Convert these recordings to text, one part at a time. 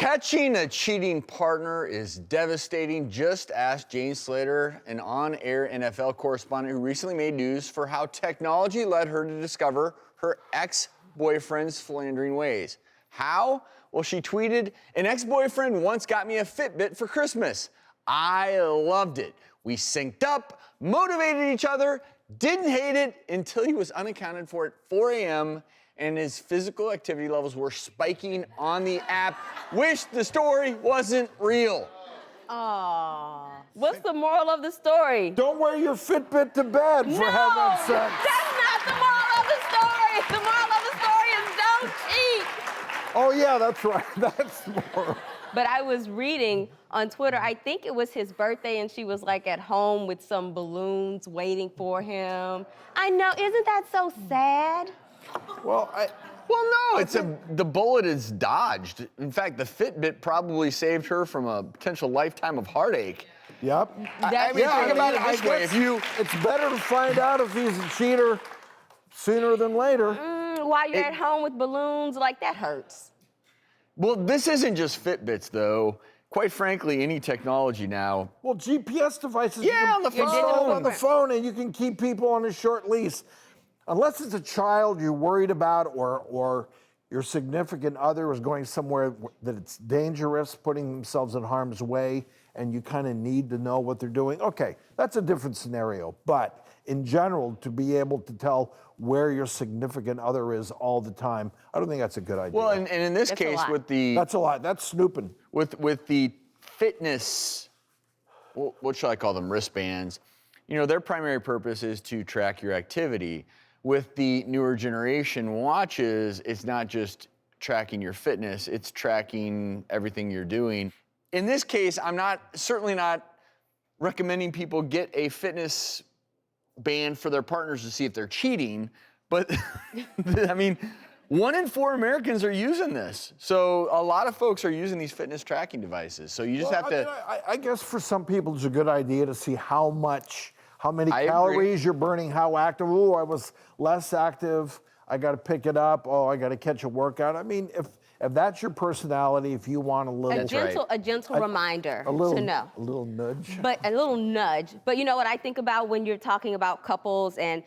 Catching a cheating partner is devastating. Just ask Jane Slater, an on-air NFL correspondent who recently made news for how technology led her to discover her ex-boyfriend's philandering ways. How? Well, she tweeted, "An ex-boyfriend once got me a Fitbit for Christmas. I loved it. We synced up, motivated each other, didn't hate it until he was unaccounted for at 4 a.m. and his physical activity levels were spiking on the app. Wish the story wasn't real." Aww. What's the moral of the story? Don't wear your Fitbit to bed, for heaven's sake. That's not the moral of the story. The moral of the story is don't cheat. Oh, yeah, that's right. That's the moral. But I was reading on Twitter, I think it was his birthday, and she was like at home with some balloons waiting for him. I know, isn't that so sad? Well, no, the bullet is dodged. In fact, the Fitbit probably saved her from a potential lifetime of heartache. Yep. I mean, think about it this way. It's better to find out if he's a cheater sooner than later. While you're at home with balloons, like that hurts. Well, this isn't just Fitbits, though. Quite frankly, any technology now. Well, GPS devices. Yeah, on the phone. On the phone, and you can keep people on a short lease. Unless it's a child you're worried about, or your significant other is going somewhere that it's dangerous, putting themselves in harm's way, and you kind of need to know what they're doing. Okay, that's a different scenario. But in general, to be able to tell where your significant other is all the time, I don't think that's a good idea. Well, and in this case, with the... That's a lot. That's snooping. With the fitness, what shall I call them, wristbands, you know, their primary purpose is to track your activity. With the newer generation watches, it's not just tracking your fitness, it's tracking everything you're doing. In this case, I'm certainly not recommending people get a fitness band for their partners to see if they're cheating, but I mean, 1 in 4 Americans are using this. So a lot of folks are using these fitness tracking devices. So you just have to... I guess for some people it's a good idea to see how many calories you're burning, how active. Oh, I was less active. I got to pick it up. Oh, I got to catch a workout. I mean, if that's your personality, if you want a gentle reminder to know. A little nudge. But a little nudge. But you know what I think about when you're talking about couples and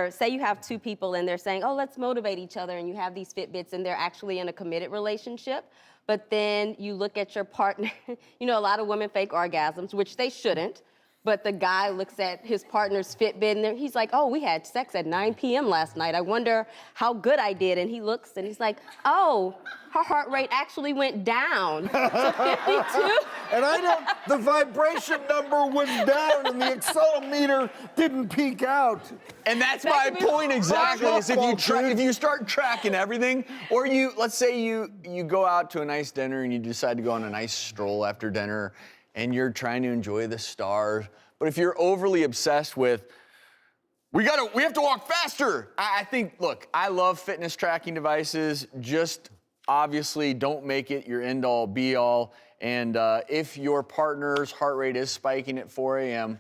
say you have 2 people and they're saying, oh, let's motivate each other, and you have these Fitbits and they're actually in a committed relationship. But then you look at your partner, you know, a lot of women fake orgasms, which they shouldn't. But the guy looks at his partner's Fitbit and he's like, oh, we had sex at 9 p.m. last night. I wonder how good I did. And he looks and he's like, oh, her heart rate actually went down to 52. And the vibration number went down and the accelerometer didn't peak out. And that's my point exactly, is if you start tracking everything, or let's say you go out to a nice dinner and you decide to go on a nice stroll after dinner, and you're trying to enjoy the stars. But if you're overly obsessed with, we have to walk faster. I think, look, I love fitness tracking devices. Just obviously don't make it your end all be all. And if your partner's heart rate is spiking at 4 a.m.,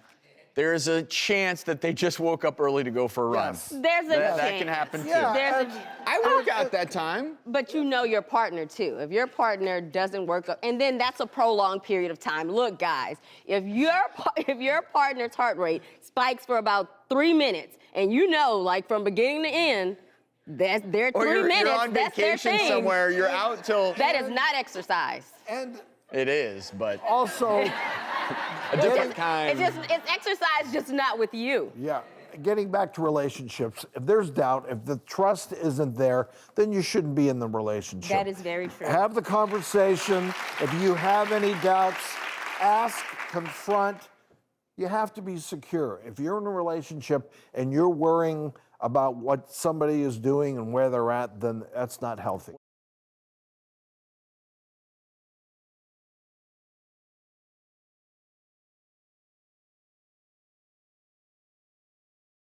there's a chance that they just woke up early to go for a run. Yes. There's a chance. That can happen too. I work out that time. But you know your partner too. If your partner doesn't work up, and then that's a prolonged period of time. Look, guys, if your partner's heart rate spikes for about 3 minutes, and you know, like from beginning to end, that's their 3 minutes. You're on vacation somewhere. You're out till. That is not exercise. And it is, but also a different kind. It's exercise, just not with you. Yeah. Getting back to relationships, if there's doubt, if the trust isn't there, then you shouldn't be in the relationship. That is very true. Have the conversation. If you have any doubts, ask, confront. You have to be secure. If you're in a relationship and you're worrying about what somebody is doing and where they're at, then that's not healthy.